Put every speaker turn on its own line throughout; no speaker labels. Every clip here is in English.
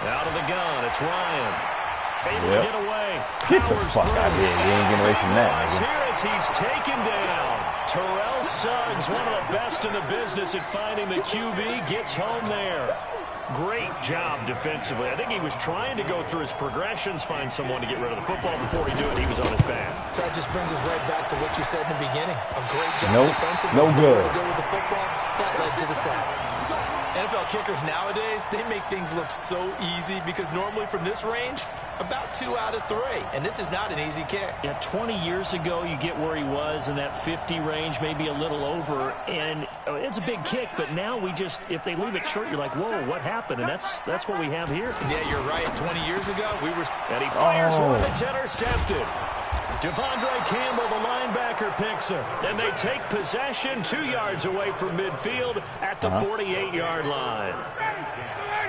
Out of the gun, it's Ryan. Able to get away.
Get the fuck out of here. You ain't getting away from that.
Here as he's taken down. Terrell Suggs, one of the best in the business at finding the QB, gets home there. Great job defensively. I think he was trying to go through his progressions, find someone to get rid of the football. Before he knew it, he was on his back.
So that just brings us right back to what you said in the beginning. A great job defensively.
No good.
To go with the football, that led to the sack. NFL kickers nowadays, they make things look so easy because normally from this range, about 2 out of 3. And this is not an easy kick.
Yeah, 20 years ago, you get where he was in that 50 range, maybe a little over. And it's a big kick, but now we just, if they leave it short, you're like, whoa, what happened? And that's what we have here.
Yeah, you're right. 20 years ago, we were...
And he fires one that's intercepted. Devondre Campbell, the linebacker, picks him. And they take possession 2 yards away from midfield at the 48-yard line.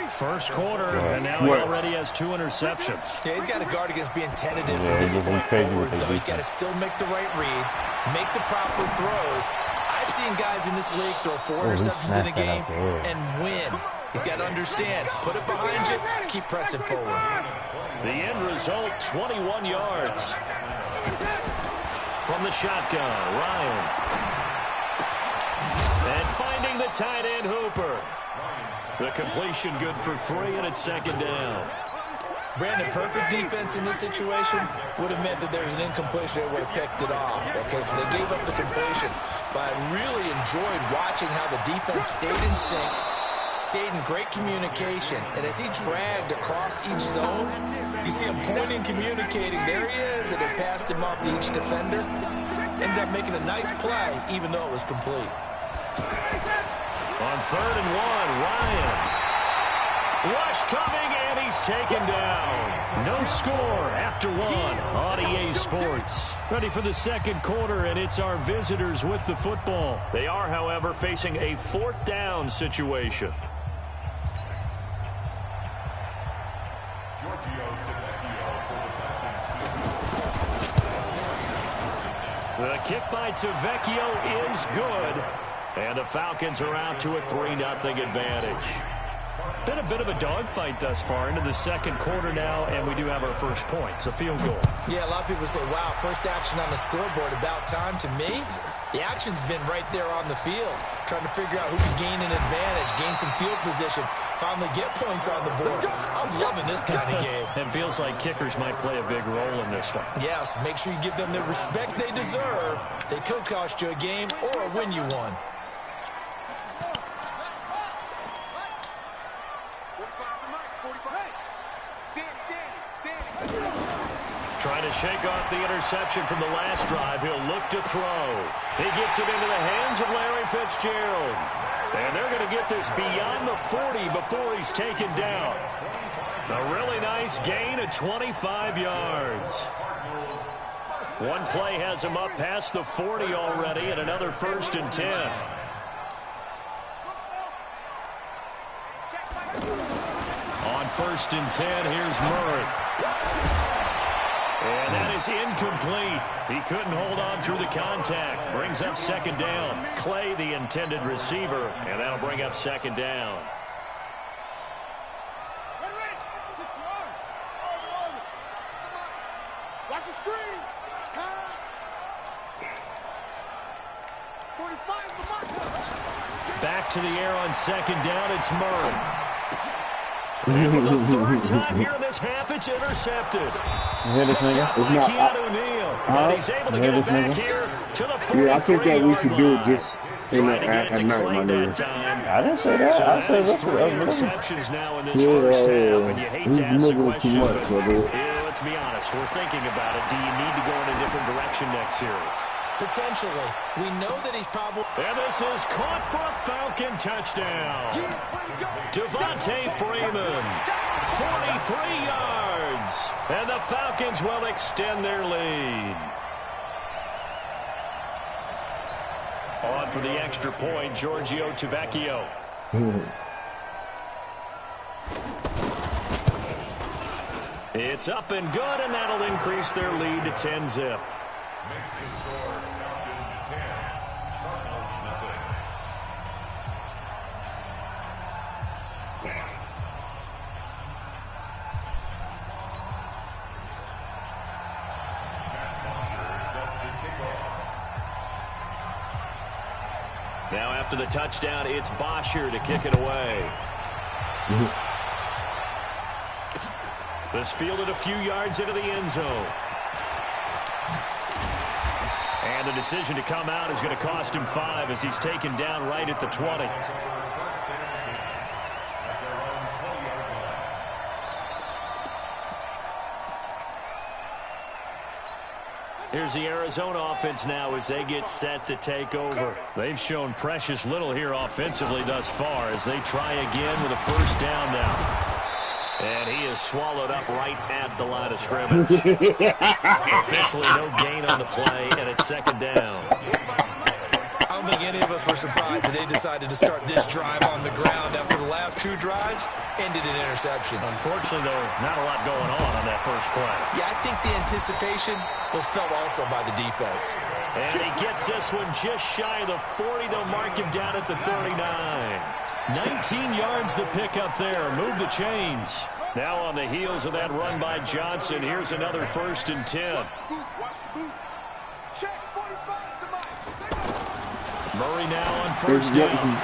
First quarter, and now he already has 2 interceptions.
Yeah, he's got to guard against being tentative from this point forward, though. He's got to still make the right reads, make the proper throws. I've seen guys in this league throw 4 interceptions in a game and win. He's got to understand, put it behind you, keep pressing forward.
The end result, 21 yards. From the shotgun, Ryan. And finding the tight end, Hooper. The completion good for 3, and it's second down.
Brandon, perfect defense in this situation would have meant that there's an incompletion. They would have picked it off. Okay, so they gave up the completion. But I really enjoyed watching how the defense stayed in sync, stayed in great communication. And as he dragged across each zone, you see him pointing, communicating. There he is, and it passed him off to each defender. Ended up making a nice play, even though it was complete.
On 3rd and 1, Ryan. Rush coming, and he's taken down. No score after 1 on EA Sports. Ready for the second quarter, and it's our visitors with the football. They are, however, facing a 4th down situation. The kick by Tavecchio is good. And the Falcons are out to a 3-0 advantage. Been a bit of a dogfight thus far into the second quarter now, and we do have our first points, a field goal.
Yeah, a lot of people say, wow, first action on the scoreboard, about time. To me, the action's been right there on the field, trying to figure out who can gain an advantage, gain some field position, finally get points on the board. I'm loving this kind of game.
It feels like kickers might play a big role in this one.
Yes, make sure you give them the respect they deserve. They could cost you a game or win you one.
Trying to shake off the interception from the last drive. He'll look to throw. He gets it into the hands of Larry Fitzgerald. And they're going to get this beyond the 40 before he's taken down. A really nice gain of 25 yards. One play has him up past the 40 already, and another 1st and 10. On 1st and 10, here's Murray. And that is incomplete. He couldn't hold on through the contact. Brings up second down. Clay, the intended receiver, and that'll bring up second down.
Watch the screen.
Back to the air on second down. It's Murray. And for the 3rd time here in this half, it's intercepted.
You hear this nigga?
Keanu Neal. And he's able to get it back here to the 43-yard
Yeah, I think that we should do it just
at night, my nigga.
I didn't say that. I said that's what I was
interceptions now in this first half, and you hate to ask the question, but let's be honest, we're thinking about it. Do you need to go in a different direction next series?
Potentially. We know that he's probably...
And this is caught for a Falcon touchdown. Devontae Freeman, 43 yards. And the Falcons will extend their lead. On for the extra point, Giorgio Tavecchio. It's up and good, and that'll increase their lead to 10-zip. Now after the touchdown, it's Bosher to kick it away. This fielded a few yards into the end zone. And the decision to come out is going to cost him 5 as he's taken down right at the 20. Here's the Arizona offense now as they get set to take over. They've shown precious little here offensively thus far as they try again with a first down now. And he is swallowed up right at the line of scrimmage. Officially no gain on the play, and it's second down.
I don't think any of us were surprised that they decided to start this drive on the ground after the last 2 drives ended in interceptions.
Unfortunately, though, not a lot going on that first play.
Yeah, I think the anticipation was felt also by the defense.
And he gets this one just shy of the 40. They'll mark him down at the 39. 19 yards the pick up there. Move the chains. Now on the heels of that run by Johnson, here's another 1st and 10. Murray now on first down.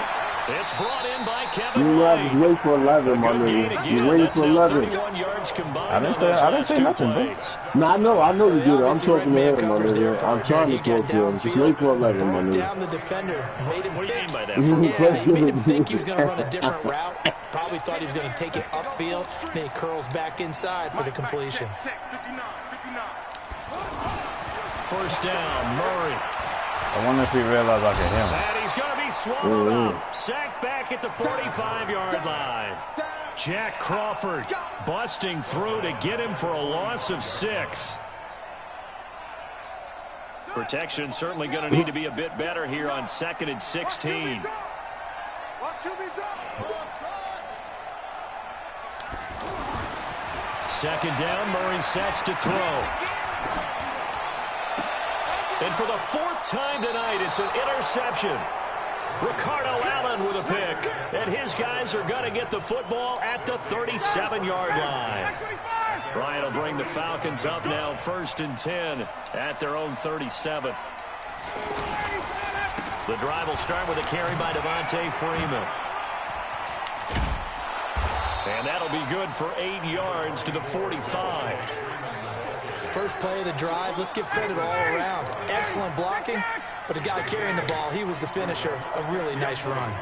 It's brought in by Kevin White.
You wait for 11, my nigga. You waiting for 11.
I
didn't say nothing, bro.
No, I know you did it. I'm talking to him, my nigga. I'm trying to talk to him. Just wait for 11, my nigga.
Down the defender. Made him
what do you mean by that?
Yeah, he made him think he was going to run a different route. Probably thought he was going to take it upfield. Then he curls back inside for the completion.
First down, Murray.
I wonder if he realized I could hear him.
And he's going to be swallowed up. Sacked back at the 45-yard line. Jack Crawford busting through to get him for a loss of 6. Protection certainly going to need to be a bit better here on 2nd and 16. Second down, Murray sets to throw. And for the 4th time tonight, it's an interception. Ricardo Allen with a pick. And his guys are going to get the football at the 37-yard line. Bryant will bring the Falcons up now 1st and 10 at their own 37. The drive will start with a carry by Devontae Freeman. And that'll be good for 8 yards to the 45.
First play of the drive, let's give credit all around. Excellent blocking, but the guy carrying the ball, he was the finisher. A really nice run.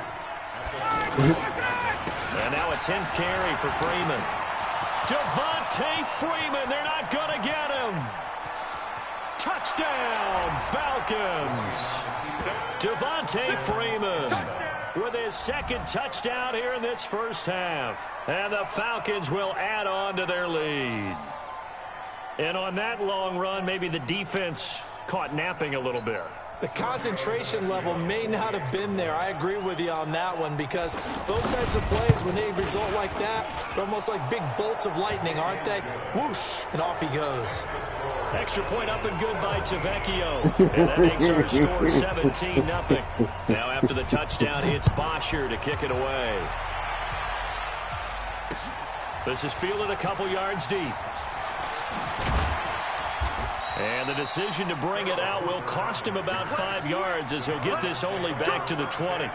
And now a 10th carry for Freeman. Devontae Freeman, they're not going to get him. Touchdown, Falcons. Devontae Freeman with his 2nd touchdown here in this first half. And the Falcons will add on to their lead. And on that long run, maybe the defense caught napping a little bit.
The concentration level may not have been there. I agree with you on that one because those types of plays, when they result like that, they're almost like big bolts of lightning, aren't they? Whoosh, and off he goes.
Extra point up and good by Tavecchio. And that makes our score 17-0. Now after the touchdown, it's Bosher to kick it away. This is fielded a couple yards deep. And the decision to bring it out will cost him about 5 yards as he'll get this only back to the 20.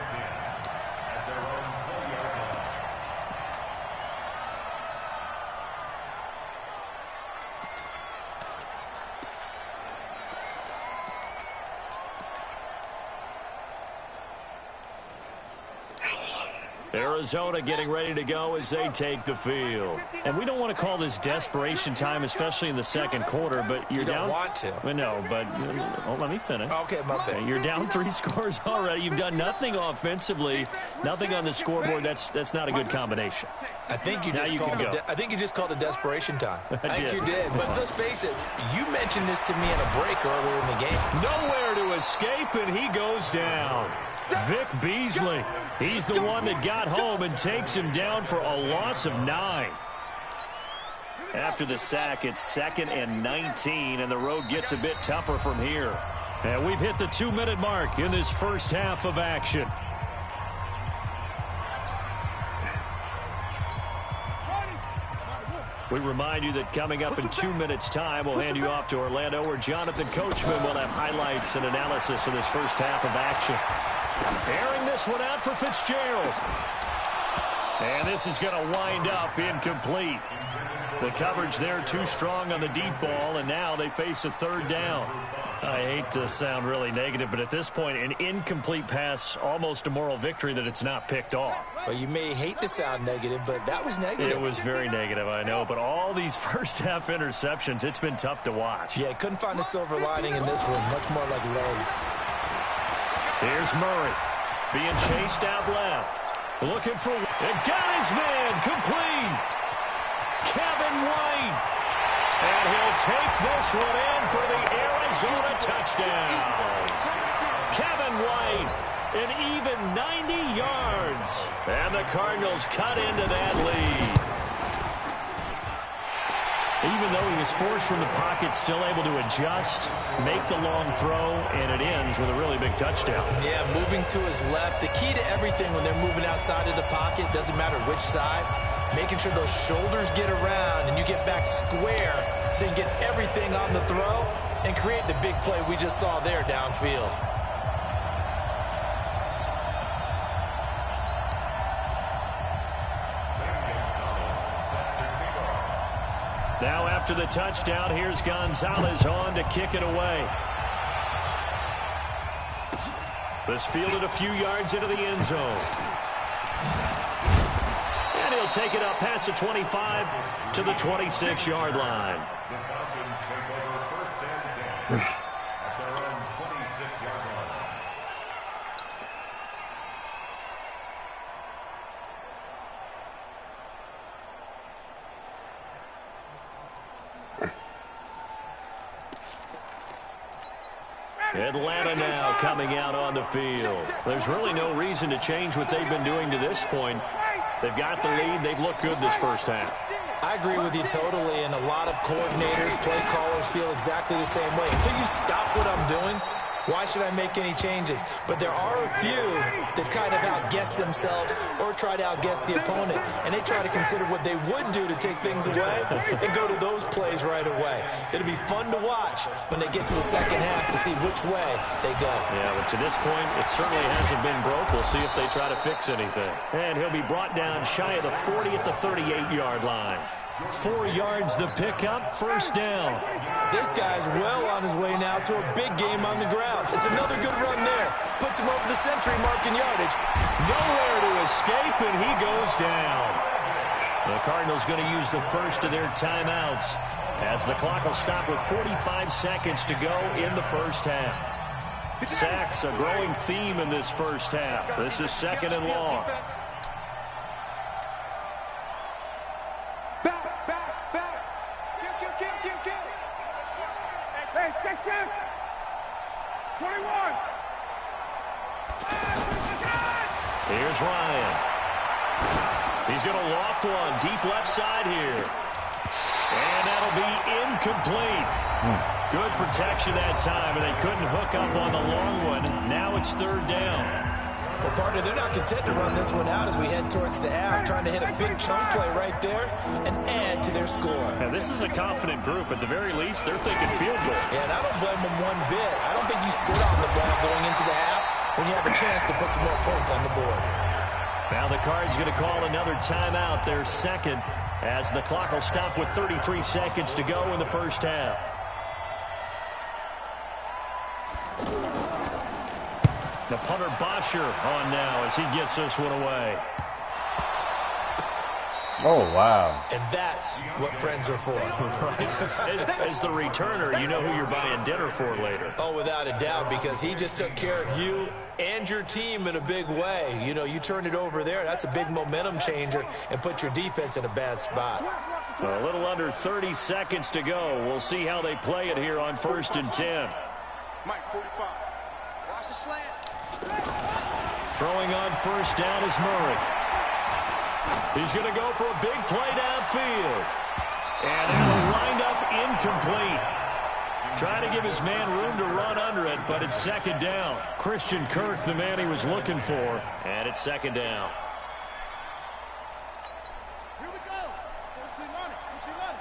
Arizona getting ready to go as they take the field. And we don't want to call this desperation time, especially in the second quarter, but you're down.
You don't want to.
No, but let me finish.
Okay, my bad.
You're down 3 scores already. You've done nothing offensively, nothing on the scoreboard. That's not a good combination.
I think you just called it desperation time. I think you did. But let's face it, you mentioned this to me in a break earlier in the game.
Nowhere to escape, and he goes down. Vic Beasley. He's the one that got home and takes him down for a loss of 9. After the sack, it's 2nd and 19, and the road gets a bit tougher from here. And we've hit the 2-minute mark in this first half of action. We remind you that coming up in 2 minutes' time, we'll hand you off to Orlando, where Jonathan Coachman will have highlights and analysis of this first half of action. Airing this one out for Fitzgerald. And this is going to wind up incomplete. The coverage there too strong on the deep ball, and now they face a third down. I hate to sound really negative, but at this point, an incomplete pass, almost a moral victory that it's not picked off.
Well, you may hate to sound negative, but that was negative.
It was very negative, I know, but all these first-half interceptions, it's been tough to watch.
Yeah, couldn't find a silver lining in this one, much more like lead.
Here's Murray, being chased out left. Looking for, and got his man, complete. Kevin White. And he'll take this one in for the Arizona touchdown. Kevin White, an even 90 yards. And the Cardinals cut into that lead. Even though he was forced from the pocket, still able to adjust, make the long throw, and it ends with a really big touchdown.
Yeah, moving to his left. The key to everything when they're moving outside of the pocket, doesn't matter which side, making sure those shoulders get around and you get back square so you can get everything on the throw and create the big play we just saw there downfield.
Now after the touchdown, here's Gonzalez on to kick it away. This fielded a few yards into the end zone. And he'll take it up past the 25 to the 26-yard line. Atlanta now coming out on the field. There's really no reason to change what they've been doing to this point. They've got the lead. They've looked good this first half.
I agree with you totally, and a lot of coordinators, play callers feel exactly the same way. Until you stop what I'm doing, why should I make any changes? But there are a few that kind of outguess themselves or try to outguess the opponent, and they try to consider what they would do to take things away and go to those plays right away. It'll be fun to watch when they get to the second half to see which way they go.
Yeah, but to this point, it certainly hasn't been broke. We'll see if they try to fix anything. And he'll be brought down shy of the 40 at the 38-yard line. 4 yards the pickup, first down.
This guy's well on his way now to a big game on the ground. It's another good run there. Puts him over the century mark in yardage.
Nowhere to escape, and he goes down. The Cardinals going to use the first of their timeouts as the clock will stop with 45 seconds to go in the first half. Sacks, a growing theme in this first half. This is second and long. Here's Ryan. He's going to loft one deep left side here. And that'll be incomplete. Good protection that time, and they couldn't hook up on the long one. Now it's third down.
Well, partner, they're not content to run this one out as we head towards the half, trying to hit a big chunk play right there and add to their score.
Now, this is a confident group. At the very least, they're thinking field goal.
Yeah, and I don't blame them one bit. I don't think you sit on the ball going into the half when you have a chance to put some more points on the board.
Now the Cards going to call another timeout, their second, as the clock will stop with 33 seconds to go in the first half. The punter Bosher on now as he gets this one away.
Oh, wow.
And that's what friends are for.
As the returner, you know who you're buying dinner for later.
Oh, without a doubt, because he just took care of you and your team in a big way. You know, you turned it over there. That's a big momentum changer and put your defense in a bad spot.
A little under 30 seconds to go. We'll see how they play it here on 1st and 10.
Mike, 45. Watch the slant.
Throwing on first down is Murray. He's going to go for a big play downfield. And that'll wind up incomplete. Trying to give his man room to run under it, but it's second down. Christian Kirk, the man he was looking for, and it's second down.
Here we go. 14 running. 14 running.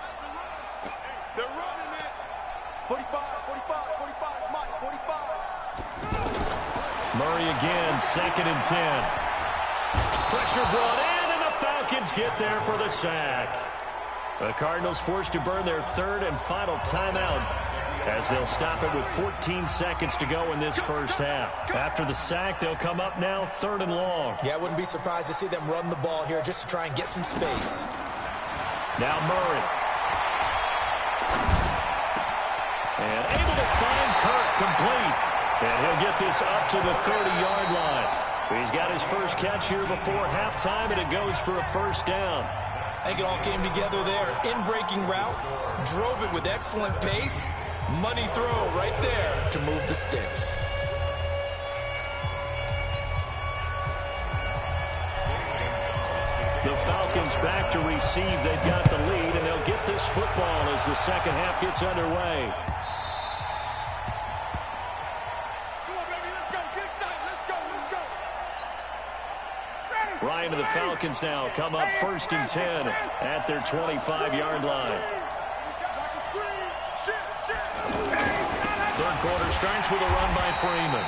They're running it. 45, 45, 45. Mike, 45.
Murray again, 2nd and 10. Pressure brought in, and the Falcons get there for the sack. The Cardinals forced to burn their 3rd and final timeout as they'll stop it with 14 seconds to go in this first half. After the sack, they'll come up now 3rd and long.
Yeah, I wouldn't be surprised to see them run the ball here just to try and get some space.
Now Murray. And able to find Kirk complete. And he'll get this up to the 30-yard line. He's got his first catch here before halftime, and it goes for a first down.
I think it all came together there. In-breaking route, drove it with excellent pace. Money throw right there to move the sticks.
The Falcons back to receive. They've got the lead, and they'll get this football as the second half gets underway. Ryan and the Falcons now come up 1st and 10 at their 25-yard line. Third quarter starts with a run by Freeman.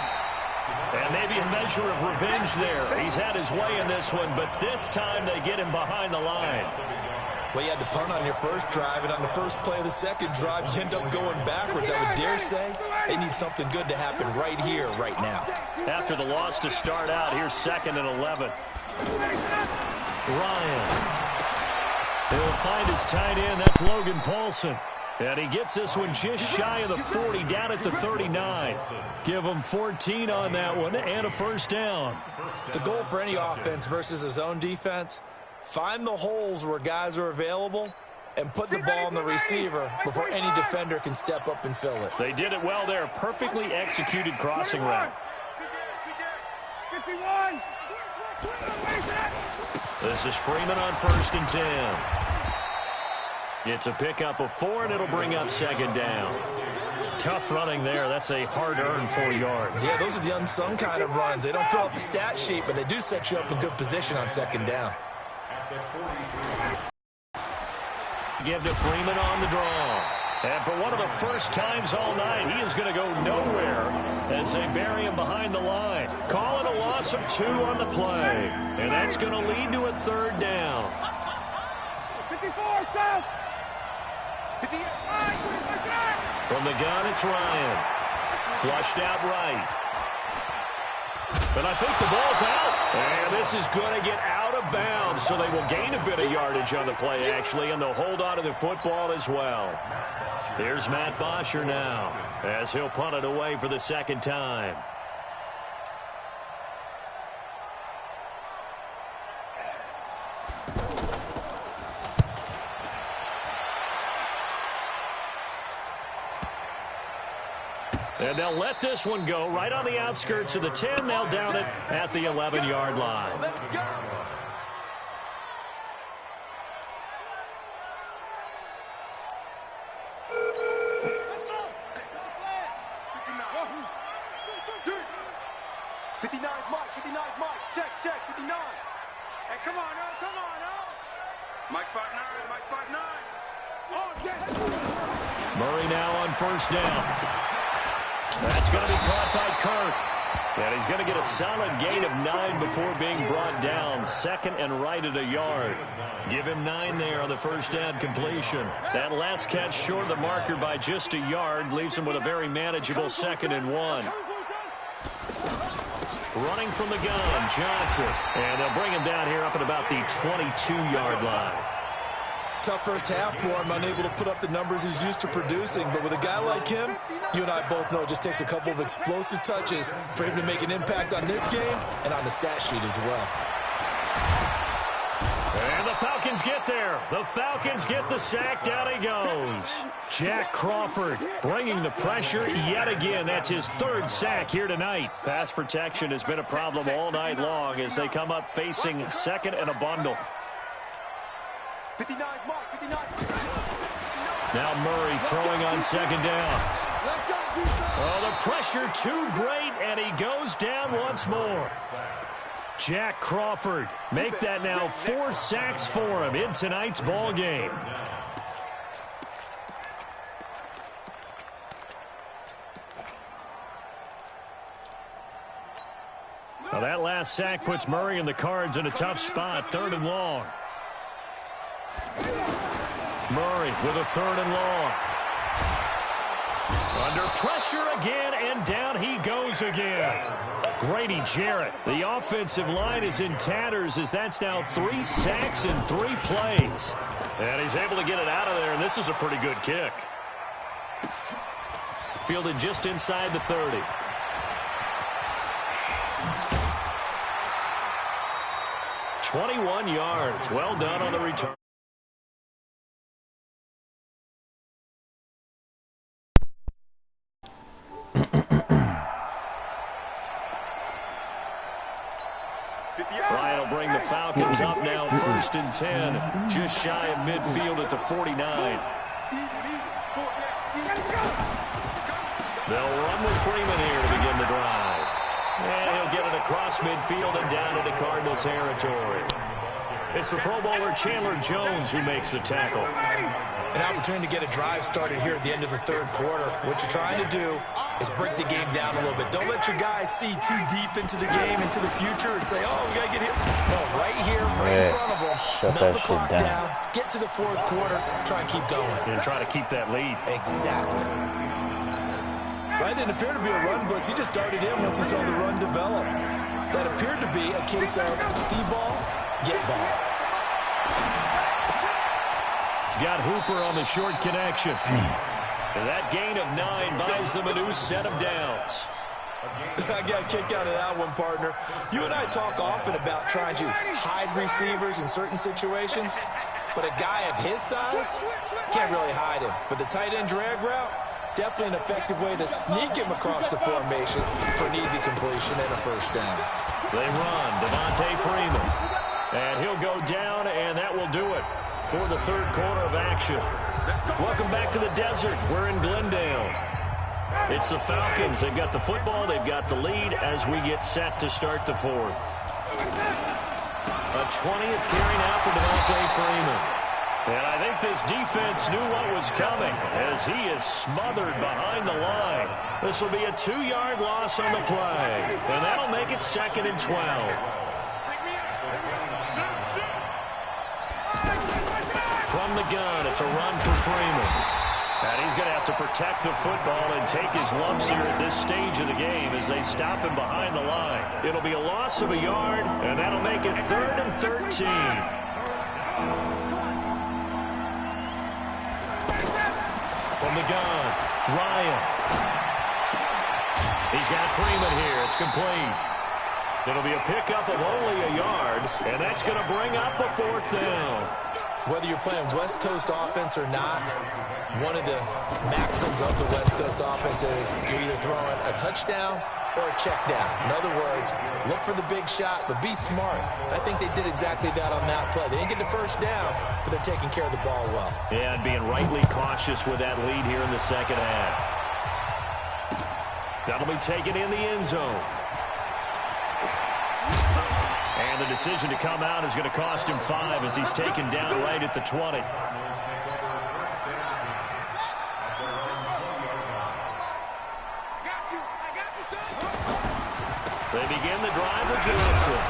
And maybe a measure of revenge there. He's had his way in this one, but this time they get him behind the line.
Well, you had to punt on your first drive, and on the first play of the second drive, you end up going backwards. I would dare say they need something good to happen right here, right now.
After the loss to start out, here's 2nd and 11. Ryan. He'll find his tight end. That's Logan Paulson. And he gets this one just shy of the 40, down at the 39. Give him 14 on that one and a first down.
The goal for any offense versus a zone defense, find the holes where guys are available and put the ball on the receiver before any defender can step up and fill it.
They did it well there. Perfectly executed crossing route. This is Freeman on 1st and 10. It's a pickup of 4, and it'll bring up 2nd down. Tough running there. That's a hard-earned 4 yards.
Yeah, those are the unsung kind of runs. They don't fill up the stat sheet, but they do set you up in good position on 2nd down.
Give to Freeman on the draw. And for one of the first times all night, he is going to go nowhere as they bury him behind the line. Calling a loss of 2 on the play. And that's going to lead to a 3rd down.
54, south.
From the gun, it's Ryan. Flushed out right. But I think the ball's out. And this is going to get out of bounds, so they will gain a bit of yardage on the play, actually, and they'll hold on to the football as well. Here's Matt Bosher now as he'll punt it away for the 2nd time. And they'll let this one go right on the outskirts of the 10. They'll down it at the 11-yard line. Murray now on 1st down. That's going to be caught by Kirk. And he's going to get a solid gain of 9 before being brought down. 2nd and right at a yard. Give him 9 there on the first down completion. That last catch short of the marker by just a yard leaves him with a very manageable 2nd and 1. Running from the gun, Johnson. And they'll bring him down here up at about the 22-yard line.
Tough first half for him, unable to put up the numbers he's used to producing. But with a guy like him, you and I both know it just takes a couple of explosive touches for him to make an impact on this game and on the stat sheet as well.
And the Falcons get there. The Falcons get the sack. Down he goes. Jack Crawford bringing the pressure yet again. That's his 3rd sack here tonight. Pass protection has been a problem all night long as they come up facing 2nd and a bundle.
59, Mark, 59.
Now Murray throwing on 2nd down. Oh, the pressure too great, and he goes down once more. Jack Crawford, make that now 4 sacks for him in tonight's ball game. Well, that last sack puts Murray and the Cards in a tough spot, 3rd and long. Murray with a 3rd and long. Under pressure again, and down he goes again. Grady Jarrett. The offensive line is in tatters as that's now 3 sacks in 3 plays. And he's able to get it out of there, and this is a pretty good kick. Fielded just inside the 30. "21 yards. Well done on the return. Ryan will bring the Falcons up now, 1st and 10, just shy of midfield at the 49. They'll run with Freeman here to begin the drive. And he'll get it across midfield and down into Cardinal territory. It's the Pro Bowler Chandler Jones who makes the tackle.
An opportunity to get a drive started here at the end of the 3rd quarter. What you're trying to do is break the game down a little bit. Don't let your guys see too deep into the game, into the future, and say, oh, we got to get here. No, right here, right in front of them. Melt the clock down. Get to the 4th quarter. Try and keep going.
And try to keep that lead.
Exactly. That didn't appear to be a run blitz. He just darted in once he saw the run develop. That appeared to be a case of see ball, get ball.
He's got Hooper on the short connection. And that gain of 9 buys them a new set of downs.
I got a kick out of that one, partner. You and I talk often about trying to hide receivers in certain situations, but a guy of his size can't really hide him. But the tight end drag route, definitely an effective way to sneak him across the formation for an easy completion and a 1st down.
They run, Devontae Freeman. And he'll go down, and that will do it for the 3rd quarter of action. Welcome back to the desert. We're in Glendale. It's the Falcons. They've got the football. They've got the lead as we get set to start the 4th. A 20th carry now for Devontae Freeman. And I think this defense knew what was coming as he is smothered behind the line. This will be a 2-yard loss on the play. And that'll make it 2nd and 12. From the gun, it's a run for Freeman. And he's going to have to protect the football and take his lumps here at this stage of the game as they stop him behind the line. It'll be a loss of a yard, and that'll make it 3rd and 13. From the gun, Ryan. He's got Freeman here. It's complete. It'll be a pickup of only a yard, and that's going to bring up a 4th down.
Whether you're playing West Coast offense or not, one of the maxims of the West Coast offense is you're either throwing a touchdown or a check down. In other words, look for the big shot, but be smart. I think they did exactly that on that play. They didn't get the 1st down, but they're taking care of the ball well.
Yeah, and being rightly cautious with that lead here in the 2nd half. That'll be taken in the end zone. And the decision to come out is going to cost him 5 as he's taken down right at the 20. They begin the drive with Johnson.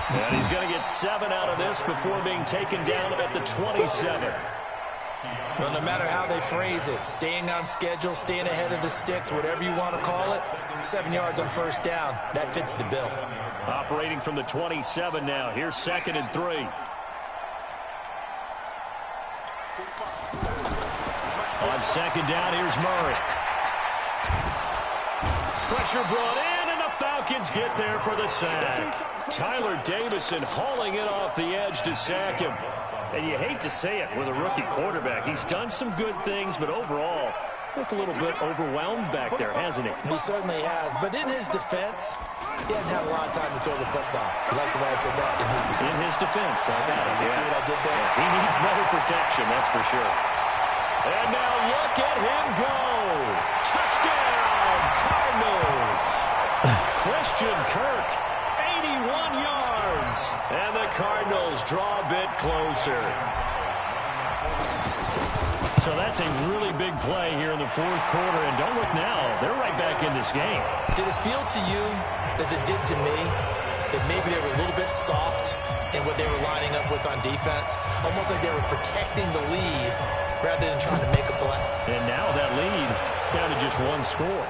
And he's going to get 7 out of this before being taken down at the 27.
Well, no matter how they phrase it, staying on schedule, staying ahead of the sticks, whatever you want to call it, 7 yards on 1st down, that fits the bill.
Operating from the 27 now. Here's 2nd and 3. On 2nd down, here's Murray. Pressure brought in, and the Falcons get there for the sack. Tyler Davison hauling it off the edge to sack him. And you hate to say it with a rookie quarterback. He's done some good things, but overall, looked a little bit overwhelmed back there, hasn't he?
He certainly has. But in his defense, he hasn't had a lot of time to throw the football. You like the way I said that? In his defense.
In his defense. I got it.
You see what I did there?
Yeah, he needs better protection, that's for sure. And now look at him go. Touchdown, Cardinals. Christian Kirk, 81 yards. And the Cardinals draw a bit closer. So that's a really big play here in the 4th quarter. And don't look now, they're right back in this game.
Did it feel to you, as it did to me, that maybe they were a little bit soft in what they were lining up with on defense. Almost like they were protecting the lead rather than trying to make a play.
And now that lead is down to just one score.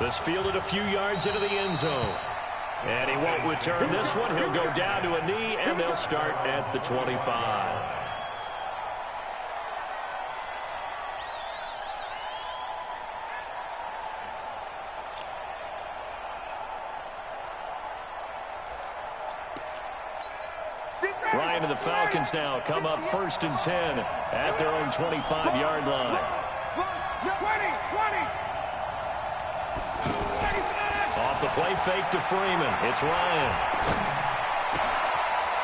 This fielded a few yards into the end zone. And he won't return this one. He'll go down to a knee, and they'll start at the 25. Ryan and the Falcons now come up 1st and 10 at their own 25-yard line.
20.
Off the play fake to Freeman. It's Ryan.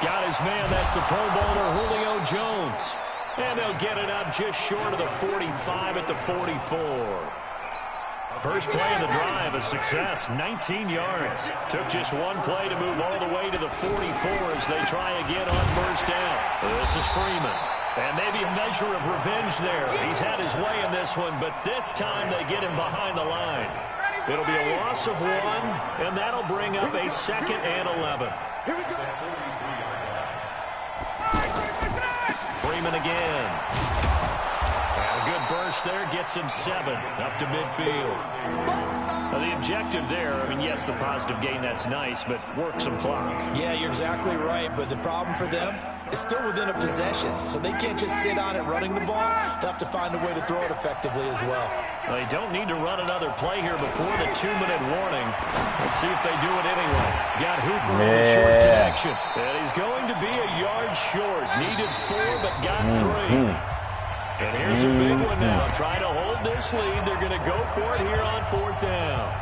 Got his man. That's the Pro Bowler Julio Jones. And they'll get it up just short of the 45 at the 44. First play of the drive, a success, 19 yards. Took just one play to move all the way to the 44 as they try again on 1st down. This is Freeman. And maybe a measure of revenge there. He's had his way in this one, but this time they get him behind the line. It'll be a loss of 1, and that'll bring up a 2nd and 11. Freeman again. And a good burst there gets him 7 up to midfield. Now the objective there, I mean, yes, the positive gain, that's nice, but work some clock.
Yeah, you're exactly right, but the problem for them is still within a possession, so they can't just sit on it running the ball. They'll have to find a way to throw it effectively as well.
They don't need to run another play here before the 2-minute warning. Let's see if they do it anyway. He's got Hooper on the short connection. And he's going to be a yard short. Needed 4, but got 3. And here's a big one now. Trying to hold this lead. They're going to go for it here on 4th down.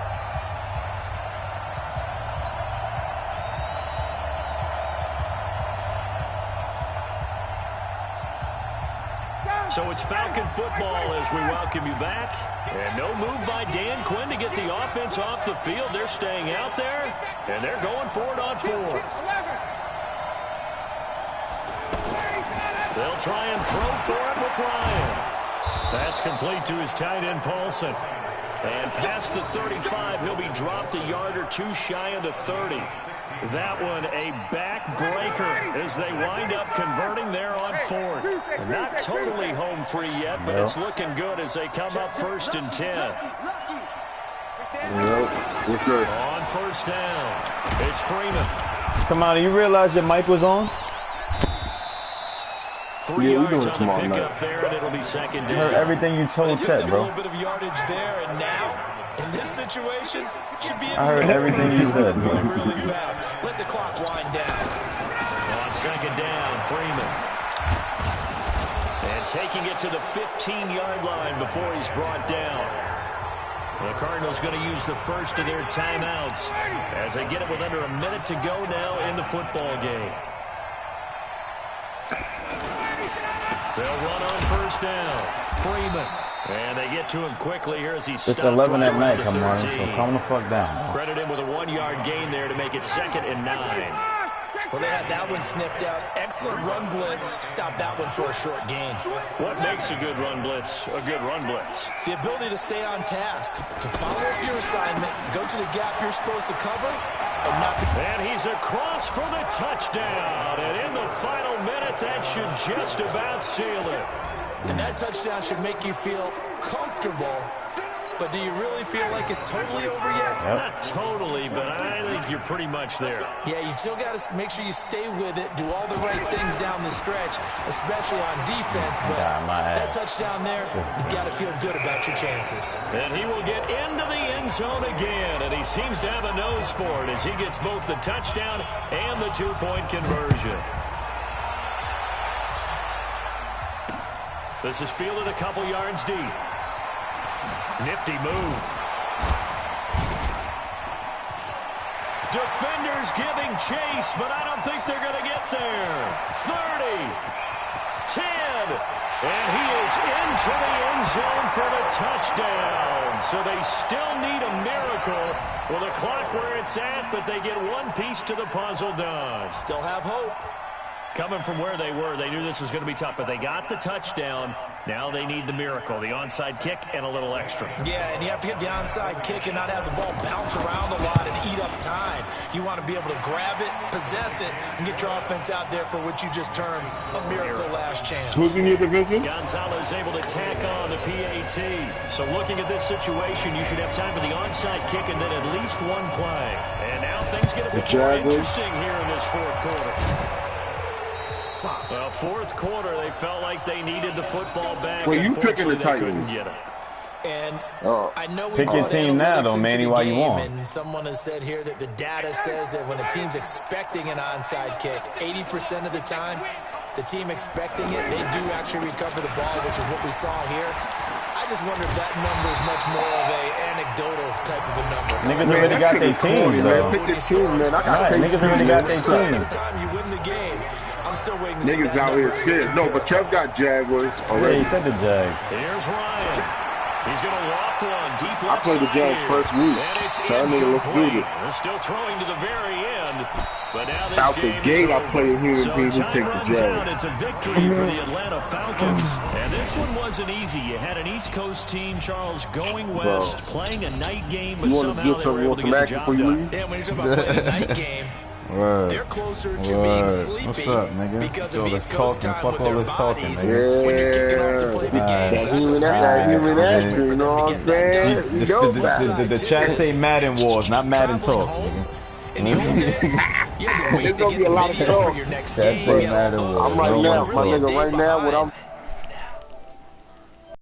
So it's Falcon football as we welcome you back. And no move by Dan Quinn to get the offense off the field. They're staying out there, and they're going for it on 4th. They'll try and throw for it with Ryan. That's complete to his tight end, Paulson. And past the 35, he'll be dropped a yard or 2 shy of the 30. That one a backbreaker as they wind up converting there on 4th. Not totally home free yet, but it's looking good as they come up 1st and 10. On 1st down, it's Freeman.
Come on, you realize your mic was on?
3 yards on the pickup there, and it'll be 2nd down.
I heard everything you told Chet, bro.
A little bit of yardage there, and now, in this situation, should be able
I heard everything you said, bro.
really fast. Let the clock wind down.
On 2nd down, Freeman. And taking it to the 15-yard line before he's brought down. The Cardinals going to use the first of their timeouts as they get it with under a minute to go now in the football game. They'll run on 1st down. Freeman. And they get to him quickly here as he's stopped.
It's 11
right
at night,
around the
come on.
13.
So calm the fuck down.
Credit him with a 1-yard gain there to make it 2nd and 9.
Well, they had that one sniffed out. Excellent run blitz. Stop that one for a short gain.
What makes a good run blitz a good run blitz?
The ability to stay on task, to follow up your assignment, go to the gap you're supposed to cover, and not...
And he's across for the touchdown. And in the final minute, that should just about seal it.
And that touchdown should make you feel comfortable. But do you really feel like it's totally over yet?
Yep.
Not totally, but I think you're pretty much there.
Yeah, you still got to make sure you stay with it, do all the right things down the stretch, especially on defense. But that touchdown there, you got to feel good about your chances.
And he will get into the end zone again, and he seems to have a nose for it as he gets both the touchdown and the 2-point conversion. This is fielded a couple yards deep. Nifty move. Defenders giving chase, but I don't think they're going to get there. 30, 10, and he is into the end zone for the touchdown. So they still need a miracle with the clock where it's at, but they get one piece to the puzzle done.
Still have hope.
Coming from where they were, they knew this was going to be tough, but they got the touchdown. Now they need the miracle, the onside kick and a little extra.
Yeah, and you have to get the onside kick and not have the ball bounce around a lot and eat up time. You want to be able to grab it, possess it, and get your offense out there for what you just termed a miracle last chance.
Who's in your division?
Gonzalez able to tack on the PAT. So looking at this situation, you should have time for the onside kick and then at least one play. And now things get a bit more interesting here in this fourth quarter. Well, fourth quarter, they felt like they needed the football back.
Well, you picking the Titans.
And I know we
pick your team now, though, Manny, while you want.
And someone has said here that the data says that when a team's expecting an onside kick, 80% of the time, the team expecting it, they do actually recover the ball, which is what we saw here. I just wonder if that number is much more of a anecdotal type of a number.
Niggas already got their teams, though.
Pick your team, man.
Niggas already got their team.
By the time you win the game, I'm still waiting to see
Niggas
that
out here
number.
scared. No, but Kev got Jaguars
Yeah,
already.
he said the Jags.
Here's Ryan. He's going to loft one deep left
I played the Jags
side
first week.
And it's
So that nigga looks
incomplete.
good.
They're still throwing to the very end. But now this
Out the
game
gate,
is
I
over.
play a human
So
being who
time
takes the
runs
Jags.
out. It's a victory for the Atlanta Falcons. And this one wasn't easy. You had an East Coast team, Charles, going west, playing a night game, but
You want to
somehow
get
they were able to
some
get the
action
job
for you?
done.
Yeah, when you're talking about playing a night game,
Word.
they're closer to
Word.
being sleepy
What's up, nigga?
because
All
of
this
East Coast
talking.
time
Fuck
with
all
their
this talking,
bodies.
nigga.
When you're kicking off to play the game,
That
so that's a
human
great
action,
way
human
to
action, you know what I'm
get that
saying?
done.
You know
The chat say Madden Wars, not Madden
Traveling
talk,
home
nigga.
in the old days, you had to wait
There's
to
gonna
get
be a
the
lot of
video for
talk.
your next
That's
game.
what
You had
matters.
all those
I'm
things.
right
No
now,
one
my
talk.
nigga, right now, what I'm